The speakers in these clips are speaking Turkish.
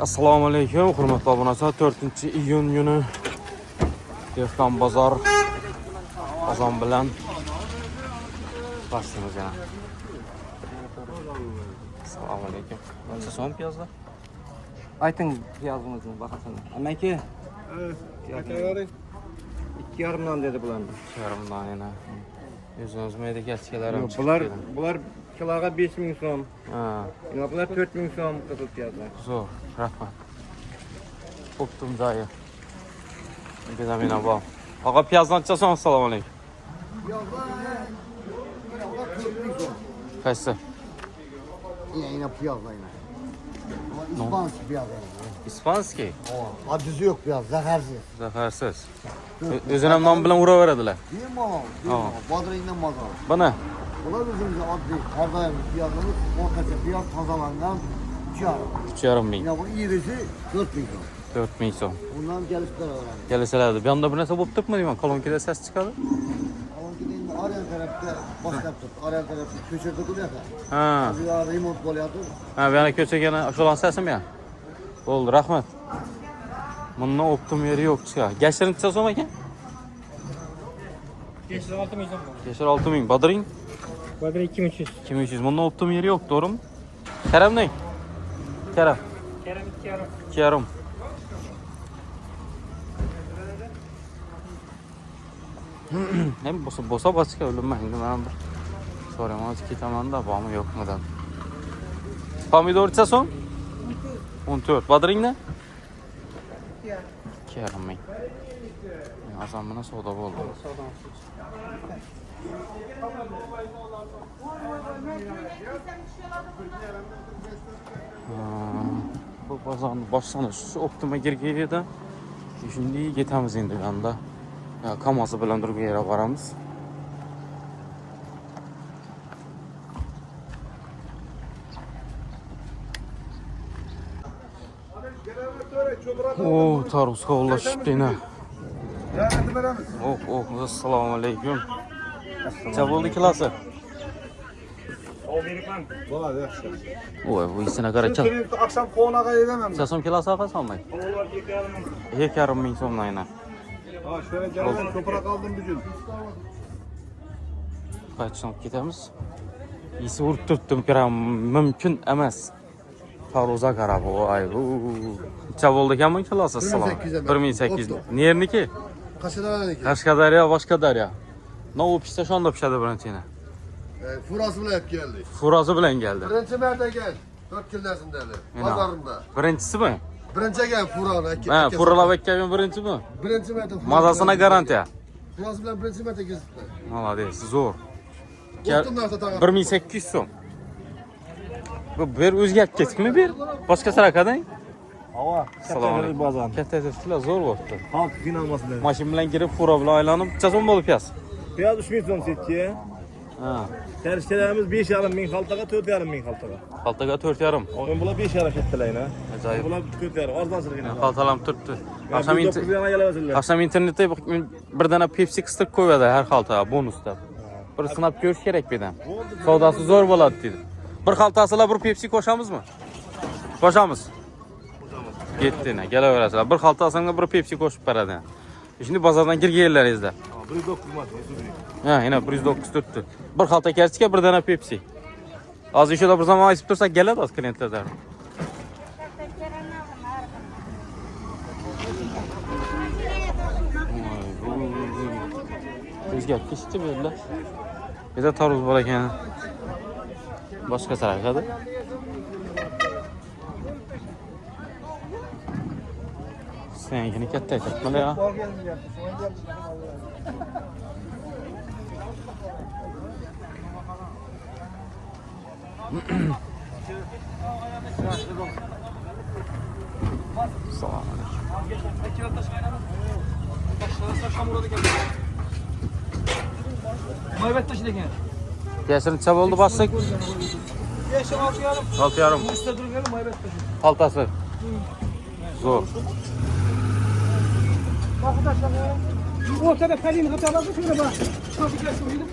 Assalomu alaykum, hurmatli obunachilar. 4-iyun kuni Dehqon bozor azon bilan başlayamiz yana. Assalomu alaykum. Qancha so'm piyozlar? Ayting piyozimizni bahasini. Amaki? Akayoring 2,5 dan dedi bular. 2,5 yana. O'zingiz mayda gachkalarim Bular kiloga 5,000 so'm. Ha, Bular 4,000 so'm qizil piyozlar. zo'r, rahmat. Bo'ptim joyi. Bizamina bor. Og'a piyozdan qancha so'm? Assalomu alaykum. Qaysi? yine piyaz yine. İspanski piyaz yani. İspanski. Acısı yok piyaz, zaharsiz. Zaharsiz. O'zini nom bilan uraveradilar. Değil mi o? Değil mi o? Badırıyla mazal. Bana Bunlar bizim adli her daim piyazımız ortaca piyaz tazalandan 2,5. 3,5 ming. Yine bu iyisi 4,000 so'm. 4 ming so'm. Bundan gelişler öğrendim. Kelasalardi. Bu yoqda bir narsa bo'lib turibmi deyman. Kolonkada ses chiqadi. Ama gidin Aryan tarafta başlayıp tut. Aryan tarafta köşede duruyor ya. Ha. Azıcık remont oluyordu. Ha, bu yana ko'chagani shulan sesimi ya. Bo'ldi, rahmat. Bundan optim yeri yo'q chiqa. Gashrin qancha so'm ekan? Geçti 6 milyon. Gashir 6 ming. Badring Badır 2,300. 2300. Bundan optim yeri yo'q, to'g'rimi? Karam ne? Karam. Kerem 2,5. 2,5. Hem bosa başka ölüm ben bir soruyorum az kitaman da var mı yok mu da. Pomidor çası son? 14. Badring ne? 2,5 ming. Azamına soda oldu. Bu bazan başlanır. Şu optima girgeydi. Şimdi getamiz endi yanda. Ya kamazı bilan bir yere varamiz. O tarus kovlaşıp yine. Oh, assalomu alaykum. Necha bo'ldi kilasi? Valla yaxshi. Oy, bu isine qaracha. Akşam konağa edemem. Necha so'm kilasi olsa olmay? 2,5 ming so'mdan yana. Ha şöyle geldim toprak aldım bugün. Qaytishib ketamiz. Isi urib turibdim, kiram mumkin emas. Taroza qarab, voy. Necha bo'ldi ekan bu kilosi? Assalomu. 1800. Nerniki? Kaşılar'daki. Qashqadaryo, Boshqadaryo. Novu pishsa shonda pishadi birinchini. Furası bile hep geldi. Furozi bilan keldi. Birinci merde gel. 4 günlersin dedi. Pazarında. Birinchisi mi? Birinci gel Fura'na. Ha, Furalab ekkan birinchi mi? Birinci merde. Mazasına garantiya. Furası bile birinci merde gezdiler. Malades, zo'r. Korktunlar da tağı. 1800 so'm. Bu bir o'zgarib ketdikmi bir? Boshqa sarakadang? Hava. Assalomu alaykum. Bazan. Katta tezlar zo'r bo'libdi. Halk inanmasın dedi. Mashin bilan kirib, fura bilan aylanib, necha so'm bo'ldi piyaz? Piyaz 3,000 so'm setki. Ha, Terişlerimiz 5,5 ming haltaga 4,5 ming haltaga. xaltaga 4,5. Oyun bular 5,5 ketdilayna. Ajoyib. Bular 4,5 arzonsizligina. Xaltalam turibdi. Akşam Akşam internetda bir dana Pepsi qistirib qo'yadi har xaltaga bonusda. Bir sinab ko'rish kerak bu yerdan. Savdosi zo'r bo'ladi dedi. Bir xaltasida bir Pepsi qo'shamizmi? Qo'shamiz. Ketdi ne, kelaverasizlar. Bir xaltasida bir Pepsi qo'shib beradi. Şimdi bozordan kirganlaringizda. 1,9 mat. Ha, yine 1,9 turibdi. Bir xalta kerchika, bir dana Pepsi. Az ishida bir zaman aytib tursak keladi az klientlardan. O'zgarib ketdi bu yerlar. Bir de tarvuz bor ekan. Boshqa sarakada. Seninkini katta aytibman ya. Assalomu Maybat taşıdın. Yashirin necha bo'ldi bossak? 6,5. 6,5. Üstte durgan maybat taşı. Xaltasi. Zo'r. Ortada pelin hatalar şöyle bak. Kapı kestim dedim.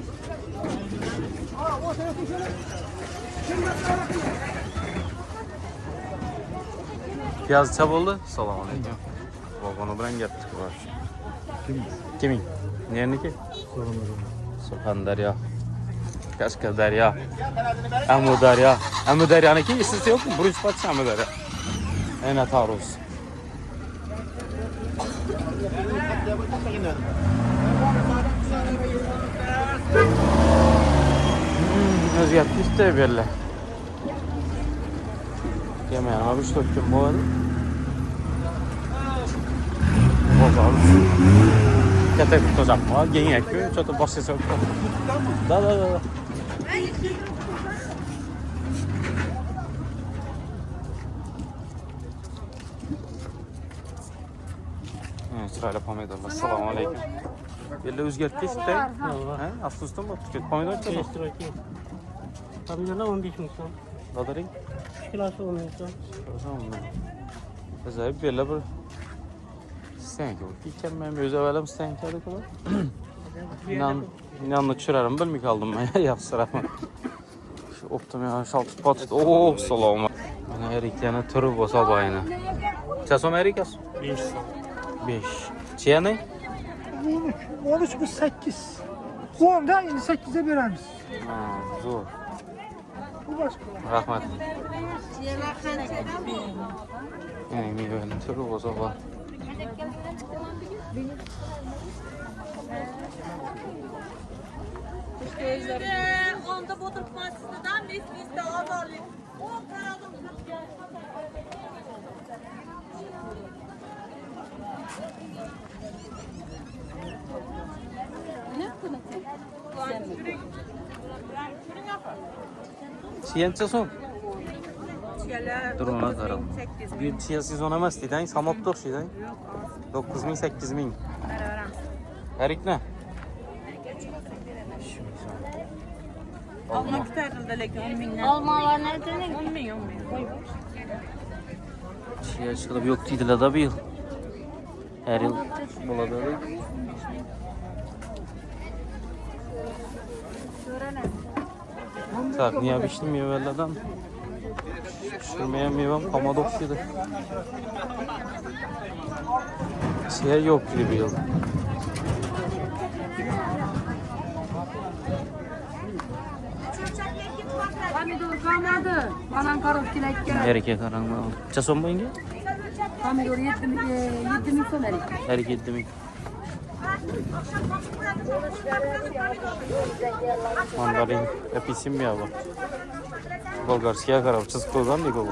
Ortada şöyle. Piyaz çap oldu. Assalomu alaykum. Vagonu bilan gapdik bor. Kiming? Nerniki? Surxondaryo. Qashqadaryo. Amudaryo. Amudaryoniki isisi yo'qmi? Buruch pochcha Amudaryo. Ayna Taurus. O'zgartishdi berlar. Yemeğine abi işte öptüm bu arada. Bozar. Katek tutacak mı? Gene ekmiyor. Çatı başka söktü. Da. Sırayla pomidorlar. Selamun aleyküm. Belli özgertgeç de. Aslı üstü mü? Pomidor çabuk. Pomidorlar 15 ming so'm. Dadaring? Kilosi 10 ming so'm. Acayip belli bir sen ki bu ben bir özevelim sen ki hadi kadar. İnanla çürerim bilmik aldım ben yapsırama. Şu optum ya şaltı patı. Oo salam. Bana eriklerini türü bosa bayına. Çasom erikas? 5 so'm. 5. Çiğne? 13 bu 8. 10 da yine 8'e veririz. Zor. Bu başka. Rahmet. Yani meyvenin türü bosa bay. Onda boturup masasından biz de ağlarlı. O karadım. Çiğen son. Dur ona karalım. Bir çiğen sezon emas deyden, samop da şeyden. 9.000 8.000. Erik ne? Almak isterdim de lekin 10 binden. Almalar nerede? 10 bin. Çiğen çıkılıp yok deydiler da bir yıl. Her yıl buladı. Tak niye biçtim meyvelerden? Pişirmeyen meyvem pamada okşuyordu. Çiğen yok dedi bir yıl. Pomidor kalmadı. Banan karot kilekke. Erkek karanlığı aldı. Çason bayınca? Pomidor 7 ming so'm erik. Erkek demek. Mandarin. Apelsin mi ya bu? Bolgarskiye karab. Çizgi koygan değil bu.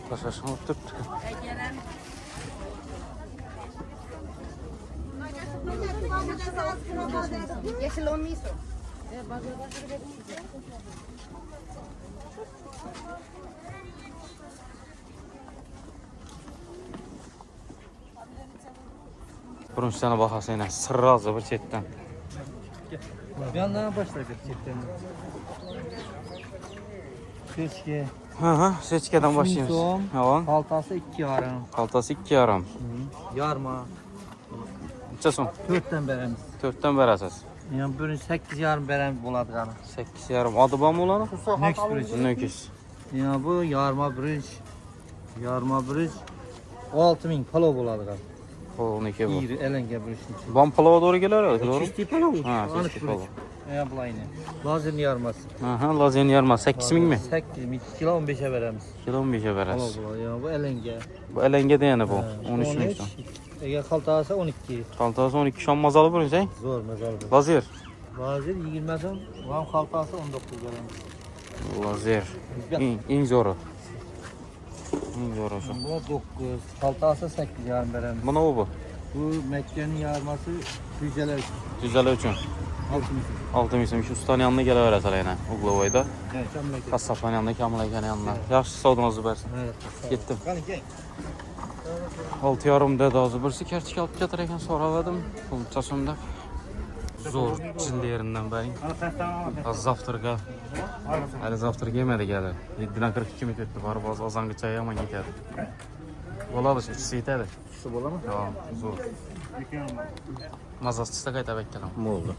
Taşaşın oturup Yeşil 10 ming so'm. Birinchi tane bahası yine sırrazı bir çetten. Bir yandan başladık cidden. Seçki. Hı, seçkeden başlayıyoruz. so'm. Tamam. Kaltası 2,5. Kaltası 2 yarım. Yarma. Çason. 4'ten veremiz. 4'ten verəsiz. Yani birinci 8,5 veremiz buladı yani. 8 yarım. Adı var mı ulanı? Next bridge. Nöküs. Yani bu yarma bridge. Yarma bridge. 6 ming palo buladı yani. O ne ki bu? İyi elenge bridge'in. Van palava doğru gelir herhalde doğru. Çisti palo. Ha, çisti palo. Ya bu aynı. Lazerin yarması. Aha, lazen yarma 8 min mi? 8 ming. 2 kilo 15'e veremiz. Kilo 15'e Palo verəsiz. buladı yani bu elenge. Bu elenge de yani bu. 13 min. Eğer kaltası 12. Kaltası 12 şan mazalı bir şey. Zor mezar bu. Lazer. Lazer 20 son. Van kaltası 19 veremiz. Lazer. En zoru. En zoru şu. Bu 9. Kaltası 8 yarım veremiz. Buna bu. Bu Mekke'nin yarması düzeler. Düzələ üçün 6 min. Şu ustanın yanına gələ verəsələ yenə. Uqlavayda. Evet, Mekke'nin. Kassapanın yanında, Kamiləkənin yanına. Yaxşı savdunuz versin. Evet. Getdim. 6 yarım dedi azı. Birisi kerçik alıp gətirəkən sonra verdim. Çasımda. Zor cildi yerindən bəyin. Az zavtırqa. Hələ zavtırqa yemədi gəlir. 7-dən 42 mit etdi. Var bazı azanqı çayı yaman getədi. Oladı, ikisi yetədi. Su bola mı? Ya, zor. Bekar mı? Mazasçıda qayta beklerim. Oldu.